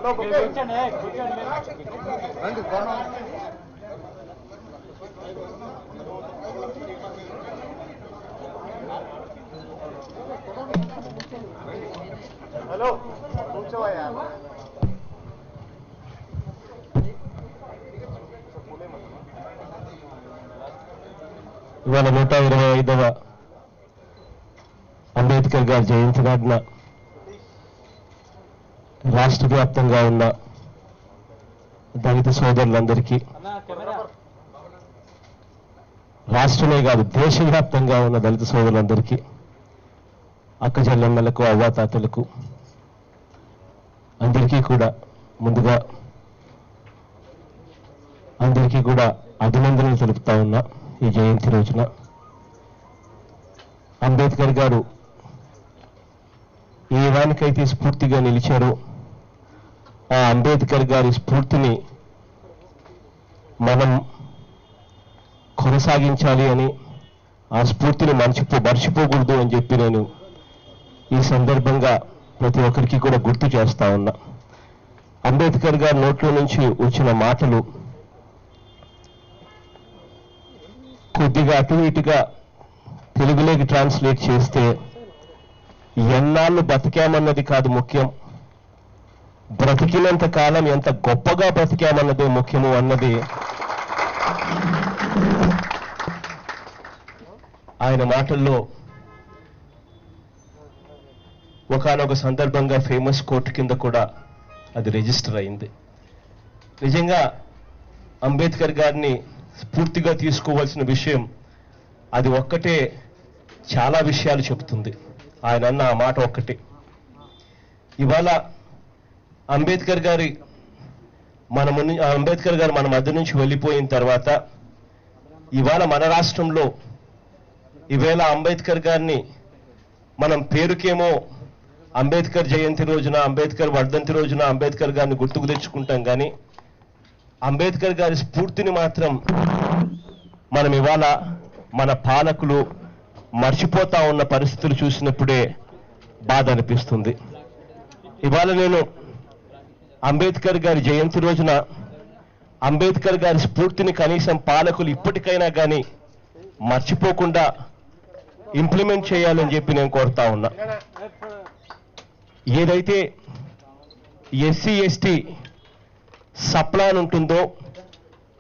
Hello కూర్చోవయ్యా. ఇవాళ 125వ అంబేద్కర్ గారి జయంతి నాడున రాష్ట్ర వ్యాప్తంగా ఉన్న దళిత సోదరులందరికీ, రాష్ట్రమే కాదు దేశవ్యాప్తంగా ఉన్న దళిత సోదరులందరికీ, అక్క చెల్లెమ్మలకు, అవ్వాతాతలకు అందరికీ కూడా ముందుగా అందరికీ కూడా అభినందనలు తెలుపుతా ఉన్నా. ఈ జయంతి రోజున అంబేద్కర్ గారు ఏ దానికైతే స్ఫూర్తిగా నిలిచారో ఆ అంబేద్కర్ గారి స్ఫూర్తిని మనం కొనసాగించాలి అని, ఆ స్ఫూర్తిని మర్చిపోకూడదు అని చెప్పి నేను ఈ సందర్భంగా ప్రతి ఒక్కరికి కూడా గుర్తు చేస్తా ఉన్నా. అంబేద్కర్ గారి నోట్లో నుంచి వచ్చిన మాటలు కొద్దిగా అటు ఇటుగా తెలుగులోకి ట్రాన్స్లేట్ చేస్తే, ఎన్నాళ్ళు బతికామన్నది కాదు ముఖ్యం, బ్రతికినంత కాలం ఎంత గొప్పగా బ్రతికామన్నదే ముఖ్యము అన్నది ఆయన మాటల్లో ఒకానొక సందర్భంగా ఫేమస్ కోర్టు కింద కూడా అది రిజిస్టర్ అయింది. నిజంగా అంబేద్కర్ గారిని స్ఫూర్తిగా తీసుకోవాల్సిన విషయం అది ఒక్కటే చాలా విషయాలు చెబుతుంది. ఆయన అన్న ఆ మాట ఒక్కటే. ఇవాళ అంబేద్కర్ గారు మన మధ్య నుంచి వెళ్ళిపోయిన తర్వాత ఇవాళ మన రాష్ట్రంలో ఈవేళ అంబేద్కర్ గారిని మనం పేరుకేమో అంబేద్కర్ జయంతి రోజున, అంబేద్కర్ వర్ధంతి రోజున అంబేద్కర్ గారిని గుర్తుకు తెచ్చుకుంటాం, కానీ అంబేద్కర్ గారి స్ఫూర్తిని మాత్రం మనం ఇవాళ మన పాలకులు మర్చిపోతా ఉన్న పరిస్థితులు చూసినప్పుడే బాధ అనిపిస్తుంది. ఇవాళ నేను అంబేద్కర్ గారి జయంతి రోజున అంబేద్కర్ గారి స్ఫూర్తిని కనీసం పాలకులు ఇప్పటికైనా కానీ మర్చిపోకుండా ఇంప్లిమెంట్ చేయాలని చెప్పి నేను కోరుతా ఉన్నా. ఏదైతే ఎస్సీ ఎస్టీ సప్లాన్ ఉంటుందో,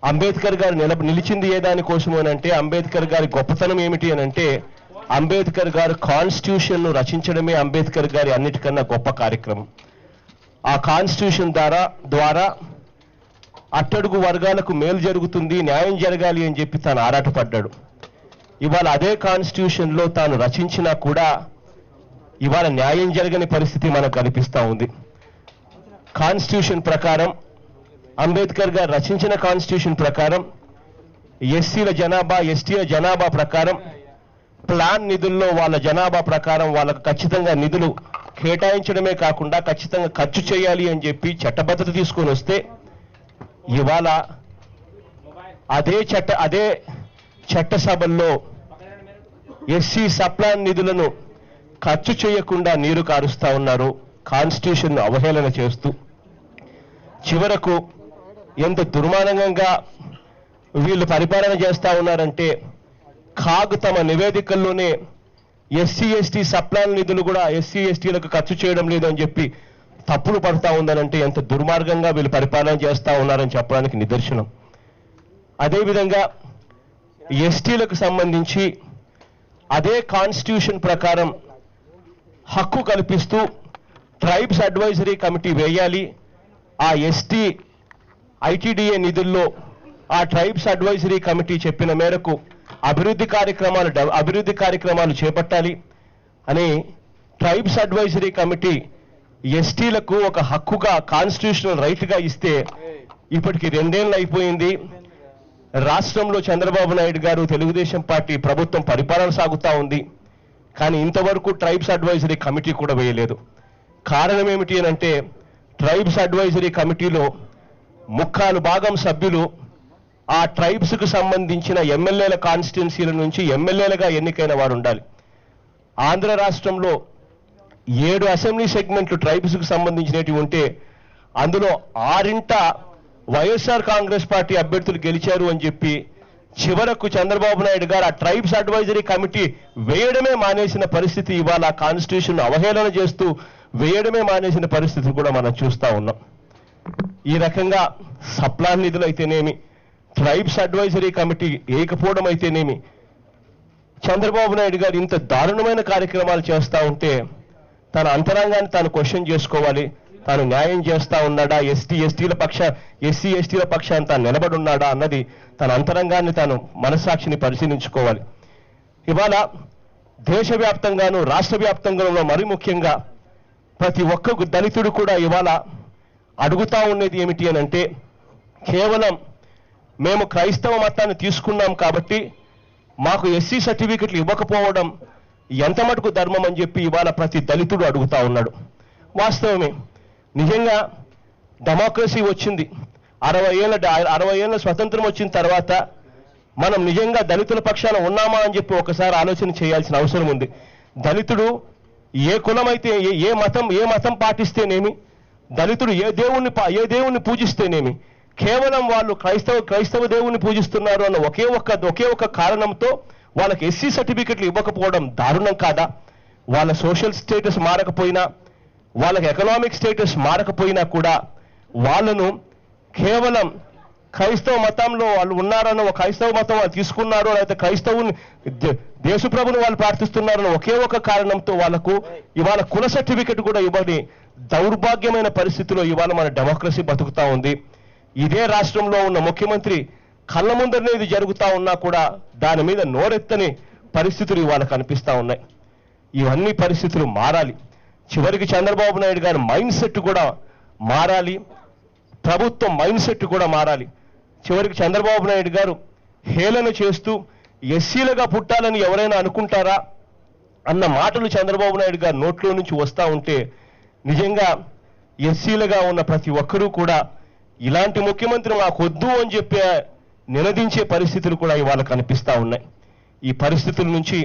అంబేద్కర్ గారు నిలిచింది ఏ దానికోసము అనంటే, అంబేద్కర్ గారి గొప్పతనం ఏమిటి అనంటే, అంబేద్కర్ గారు కాన్స్టిట్యూషన్ ను రచించడమే అంబేద్కర్ గారి అన్నిటికన్నా గొప్ప కార్యక్రమం. ఆ కాన్స్టిట్యూషన్ ద్వారా అట్టడుగు వర్గాలకు మేలు జరుగుతుంది, న్యాయం జరగాలి అని చెప్పి తాను ఆరాటపడ్డాడు. ఇవాళ అదే కాన్స్టిట్యూషన్ లో తాను రచించినా కూడా ఇవాళ న్యాయం జరగని పరిస్థితి మనకు కనిపిస్తా ఉంది. కాన్స్టిట్యూషన్ ప్రకారం, అంబేద్కర్ గారు రచించిన కాన్స్టిట్యూషన్ ప్రకారం ఎస్సీల జనాభా, ఎస్టీల జనాభా ప్రకారం ప్లాన్ నిధుల్లో వాళ్ళ జనాభా ప్రకారం వాళ్ళకు ఖచ్చితంగా నిధులు కేటాయించడమే కాకుండా ఖచ్చితంగా ఖర్చు చేయాలి అని చెప్పి చట్టబద్ధత తీసుకొని వస్తే, ఇవాళ అదే చట్టసభల్లో ఎస్సీ సప్లాన్ నిధులను ఖర్చు చేయకుండా నీరు కారుస్తా ఉన్నారు, కాన్స్టిట్యూషన్ అవహేళన చేస్తూ. చివరకు ఎంత దుర్మార్గంగా వీళ్ళు పరిపాలన చేస్తా ఉన్నారంటే, కాగ్ తమ నివేదికల్లోనే ఎస్సీ ఎస్టీ సప్లాన్ నిధులు కూడా ఎస్సీ ఎస్టీలకు ఖర్చు చేయడం లేదని చెప్పి తప్పులు పడతా ఉందనంటే ఎంత దుర్మార్గంగా వీళ్ళు పరిపాలన చేస్తా ఉన్నారని చెప్పడానికి నిదర్శనం. అదేవిధంగా ఎస్టీలకు సంబంధించి అదే కాన్స్టిట్యూషన్ ప్రకారం హక్కు కల్పిస్తూ ట్రైబ్స్ అడ్వైజరీ కమిటీ వేయాలి. ఆ ఎస్టీ ఐటీడీఏ నిధుల్లో ఆ ట్రైబ్స్ అడ్వైజరీ కమిటీ చెప్పిన మేరకు అభివృద్ధి కార్యక్రమాలు చేపట్టాలి అని ట్రైబ్స్ అడ్వైజరీ కమిటీ ఎస్టీలకు ఒక హక్కుగా, కాన్స్టిట్యూషనల్ రైట్గా ఇస్తే ఇప్పటికి 2 ఏళ్ళు అయిపోయింది. రాష్ట్రంలో చంద్రబాబు నాయుడు గారు, తెలుగుదేశం పార్టీ ప్రభుత్వం పరిపాలన సాగుతా ఉంది, కానీ ఇంతవరకు ట్రైబ్స్ అడ్వైజరీ కమిటీ కూడా వేయలేదు. కారణం ఏమిటి అనంటే, ట్రైబ్స్ అడ్వైజరీ కమిటీలో 3/4 సభ్యులు ఆ ట్రైబ్స్కు సంబంధించిన ఎమ్మెల్యేల కాన్స్టిట్యున్సీల నుంచి ఎమ్మెల్యేలుగా ఎన్నికైన వారు ఉండాలి. ఆంధ్ర రాష్ట్రంలో 7 అసెంబ్లీ సెగ్మెంట్లు ట్రైబ్స్కు సంబంధించినవి ఉంటే అందులో 6 వైఎస్ఆర్ కాంగ్రెస్ పార్టీ అభ్యర్థులు గెలిచారు అని చెప్పి చివరకు చంద్రబాబు నాయుడు గారు ఆ ట్రైబ్స్ అడ్వైజరీ కమిటీ వేయడమే మానేసిన పరిస్థితి, ఇవాళ కాన్స్టిట్యూషన్ అవహేళన చేస్తూ వేయడమే మానేసిన పరిస్థితి కూడా మనం చూస్తా ఉన్నాం. ఈ రకంగా సప్లాన్ నిధులు అయితేనేమి, ట్రైబ్స్ అడ్వైజరీ కమిటీ ఏకపోవడం అయితేనేమి, చంద్రబాబు నాయుడు గారు ఇంత దారుణమైన కార్యక్రమాలు చేస్తూ ఉంటే తన అంతరంగాన్ని తాను క్వశ్చన్ చేసుకోవాలి. తాను న్యాయం చేస్తా ఉన్నాడా, ఎస్సీ ఎస్టీల పక్షాన్ని తాను నిలబడి ఉన్నాడా అన్నది తన అంతరంగాన్ని తాను మనస్సాక్షిని పరిశీలించుకోవాలి. ఇవాళ దేశవ్యాప్తంగాను రాష్ట్ర వ్యాప్తంగాను మరి ముఖ్యంగా ప్రతి ఒక్క దళితుడు కూడా ఇవాళ అడుగుతా ఉన్నది ఏమిటి అని అంటే, కేవలం మేము క్రైస్తవ మతాన్ని తీసుకున్నాం కాబట్టి మాకు ఎస్సీ సర్టిఫికెట్లు ఇవ్వకపోవడం ఎంత మటుకు ధర్మం అని చెప్పి ఇవాళ ప్రతి దళితుడు అడుగుతా ఉన్నాడు. వాస్తవమే, నిజంగా డెమోక్రసీ వచ్చింది, 60 ఏళ్ళ స్వతంత్రం వచ్చిన తర్వాత మనం నిజంగా దళితుల పక్షాన ఉన్నామా అని చెప్పి ఒకసారి ఆలోచన చేయాల్సిన అవసరం ఉంది. దళితుడు ఏ కులమైతే ఏ మతం పాటిస్తేనేమి, దళితుడు ఏ దేవుణ్ణి పూజిస్తేనేమి, కేవలం వాళ్ళు క్రైస్తవ దేవుణ్ణి పూజిస్తున్నారు అన్న ఒకే ఒక్క కారణంతో వాళ్ళకి ఎస్సీ సర్టిఫికెట్లు ఇవ్వకపోవడం దారుణం కాదా? వాళ్ళ సోషల్ స్టేటస్ మారకపోయినా, వాళ్ళకి ఎకనామిక్ స్టేటస్ మారకపోయినా కూడా వాళ్ళను కేవలం క్రైస్తవ మతంలో వాళ్ళు ఉన్నారన్న క్రైస్తవ మతం వాళ్ళు తీసుకున్నారు, లేకపోతే క్రైస్తవుని దేశప్రభుని వాళ్ళు ప్రార్థిస్తున్నారన్న ఒకే ఒక కారణంతో వాళ్ళకు ఇవాళ కుల సర్టిఫికెట్ కూడా ఇవ్వని దౌర్భాగ్యమైన పరిస్థితిలో ఇవాళ మన డెమోక్రసీ బతుకుతా ఉంది. ఇదే రాష్ట్రంలో ఉన్న ముఖ్యమంత్రి కళ్ళ ముందరనే ఇది జరుగుతా ఉన్నా కూడా దాని మీద నోరెత్తని పరిస్థితులు ఇవాళ కనిపిస్తా ఉన్నాయి. ఇవన్నీ పరిస్థితులు మారాలి. చివరికి చంద్రబాబు నాయుడు గారి మైండ్ సెట్ కూడా మారాలి, ప్రభుత్వం మైండ్ సెట్ కూడా మారాలి. చివరికి చంద్రబాబు నాయుడు గారు హేళన చేస్తూ ఎస్సీలుగా పుట్టాలని ఎవరైనా అనుకుంటారా అన్న మాటలు చంద్రబాబు నాయుడు గారి నోట్లో నుంచి వస్తూ ఉంటే నిజంగా ఎస్సీలుగా ఉన్న ప్రతి ఒక్కరూ కూడా ఇలాంటి ముఖ్యమంత్రి మాకొద్దు అని చెప్పి నినదించే పరిస్థితులు కూడా ఇవాళ కనిపిస్తా ఉన్నాయి. ఈ పరిస్థితుల నుంచి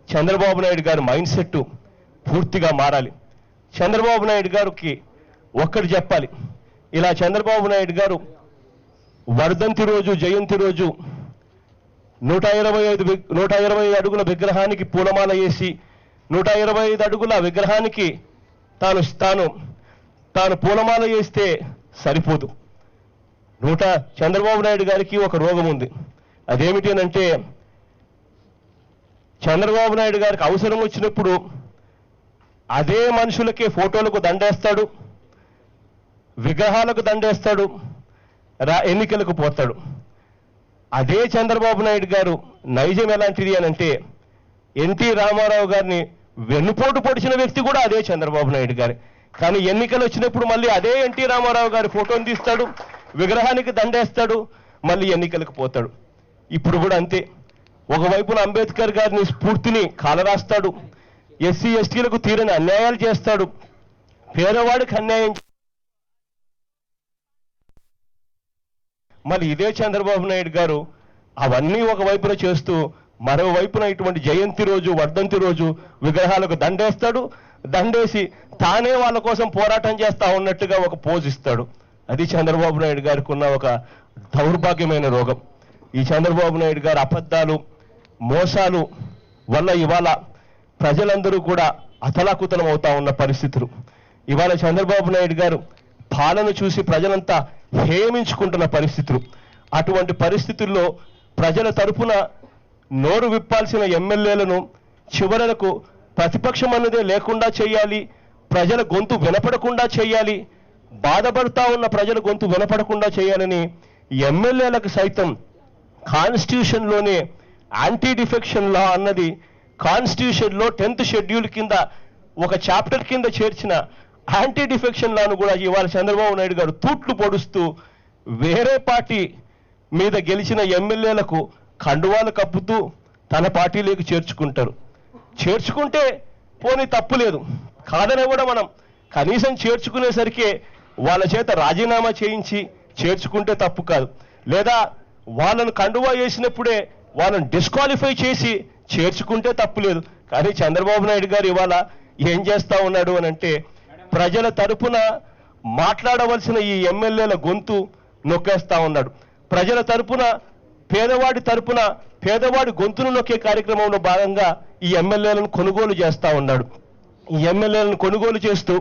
చంద్రబాబు నాయుడు గారి మైండ్ సెట్ పూర్తిగా మారాలి. చంద్రబాబు నాయుడు గారికి ఒక్కటి చెప్పాలి, ఇలా చంద్రబాబు నాయుడు గారు వర్ధంతి రోజు జయంతి రోజు 125 అడుగుల విగ్రహానికి పూలమాల వేసి 125 అడుగుల విగ్రహానికి తాను పూలమాల వేస్తే సరిపోదు. చంద్రబాబు నాయుడు గారికి ఒక రోగం ఉంది. అదేమిటి అంటే, చంద్రబాబు నాయుడు గారికి అవసరం వచ్చినప్పుడు అదే మనుషులకే ఫోటోలకు దండేస్తాడు, విగ్రహాలకు దండేస్తాడు, ఎన్నికలకు పోతాడు. అదే చంద్రబాబు నాయుడు గారు నైజం ఎలాంటిది అని అంటే, ఎన్టీ రామారావు గారిని వెన్నుపోటు పొడిచిన వ్యక్తి కూడా అదే చంద్రబాబు నాయుడు గారి. కానీ ఎన్నికలు వచ్చినప్పుడు మళ్ళీ అదే ఎన్టీ రామారావు గారి ఫోటోని తీస్తాడు, విగ్రహానికి దండేస్తాడు, మళ్ళీ ఎన్నికలకు పోతాడు. ఇప్పుడు కూడా అంతే. ఒకవైపున అంబేద్కర్ గారిని స్ఫూర్తిని కాలరాస్తాడు, ఎస్సీ ఎస్టీలకు తీరని అన్యాయాలు చేస్తాడు, పేదవాడికి అన్యాయం. మళ్ళీ ఇదే చంద్రబాబు నాయుడు గారు అవన్నీ ఒకవైపున చేస్తూ మరోవైపున ఇటువంటి జయంతి రోజు వర్ధంతి రోజు విగ్రహాలకు దండేసి తానే వాళ్ళ కోసం పోరాటం చేస్తా ఉన్నట్టుగా ఒక పోజ్ ఇస్తాడు. అది చంద్రబాబు నాయుడు గారికి ఉన్న ఒక దౌర్భాగ్యమైన రోగం. ఈ చంద్రబాబు నాయుడు గారి అబద్ధాలు మోసాలు వల్ల ఇవాళ ప్రజలందరూ కూడా అతలాకుతలం అవుతా ఉన్న పరిస్థితులు. ఇవాళ చంద్రబాబు నాయుడు గారు పాలన చూసి ప్రజలంతా హేమించుకుంటున్న పరిస్థితులు. అటువంటి పరిస్థితుల్లో ప్రజల తరపున నోరు విప్పాల్సిన ఎమ్మెల్యేలను చివరకు ప్రతిపక్షం అన్నదే లేకుండా చేయాలి, ప్రజల గొంతు వినపడకుండా చేయాలి, బాధపడతా ఉన్న ప్రజల గొంతు వినపడకుండా చేయాలని ఎమ్మెల్యేలకు సైతం కాన్స్టిట్యూషన్లోనే యాంటీ డిఫెక్షన్ లా అన్నది కాన్స్టిట్యూషన్లో 10th షెడ్యూల్ కింద ఒక చాప్టర్ కింద చేర్చిన యాంటీ డిఫెక్షన్ లాను కూడా ఇవాళ చంద్రబాబు నాయుడు గారు తూట్లు పొడుస్తూ వేరే పార్టీ మీద గెలిచిన ఎమ్మెల్యేలకు కండువాలు కప్పుతూ తన పార్టీలోకి చేర్చుకుంటే పోనీ తప్పు లేదు, కాదని కూడా మనం కనీసం చేర్చుకునేసరికి వాళ్ళ చేత రాజీనామా చేయించి చేర్చుకుంటే తప్పు కాదు. లేదా వాళ్ళను కండువా వేసినప్పుడే వాళ్ళని డిస్క్వాలిఫై చేసి చేర్చుకుంటే తప్పు లేదు. కానీ చంద్రబాబు నాయుడు గారు ఇవాళ ఏం చేస్తా ఉన్నాడు అని అంటే, ప్రజల తరపున మాట్లాడవలసిన ఈ ఎమ్మెల్యేల గొంతు నొక్కేస్తా ఉన్నాడు. ప్రజల తరపున, పేదవాడి తరపున పేదవాడి గొంతును నొక్కే కార్యక్రమంలో భాగంగా ఈ ఎమ్మెల్యేలను కొనుగోలు చేస్తా ఉన్నాడు. ఈ ఎమ్మెల్యేలను కొనుగోలు చేస్తూ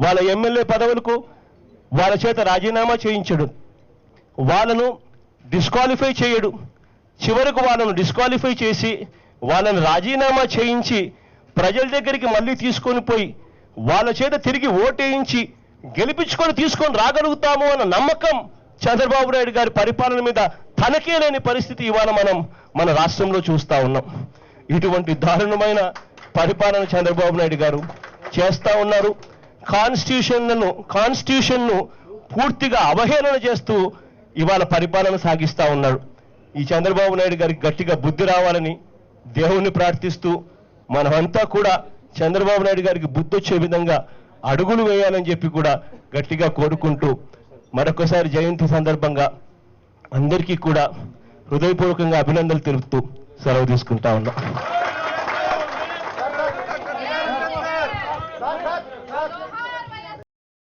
వాళ్ళ ఎమ్మెల్యే పదవులకు వాళ్ళ చేత రాజీనామా చేయించడు, వాళ్ళను డిస్క్వాలిఫై చేయడు. చివరకు వాళ్ళను డిస్క్వాలిఫై చేసి వాళ్ళను రాజీనామా చేయించి ప్రజల దగ్గరికి మళ్ళీ తీసుకొని పోయి వాళ్ళ చేత తిరిగి ఓటేయించి తీసుకొని రాగలుగుతాము అన్న నమ్మకం చంద్రబాబు నాయుడు గారి పరిపాలన మీద తనకే లేని పరిస్థితి ఇవాళ మనం మన రాష్ట్రంలో చూస్తా ఉన్నాం. ఇటువంటి దారుణమైన పరిపాలన చంద్రబాబు నాయుడు గారు చేస్తా ఉన్నారు. కాన్స్టిట్యూషన్ను పూర్తిగా అవహేళన చేస్తూ ఇవాళ పరిపాలన సాగిస్తా ఉన్నాడు. ఈ చంద్రబాబు నాయుడు గారికి గట్టిగా బుద్ధి రావాలని దేవుణ్ణి ప్రార్థిస్తూ మనమంతా కూడా చంద్రబాబు నాయుడు గారికి బుద్ధి వచ్చే విధంగా అడుగులు వేయాలని చెప్పి కూడా గట్టిగా కోరుకుంటూ మరొకసారి జయంతి సందర్భంగా అందరికీ కూడా హృదయపూర్వకంగా అభినందనలు తెలుపుతూ సెలవు తీసుకుంటా ఉన్నాం.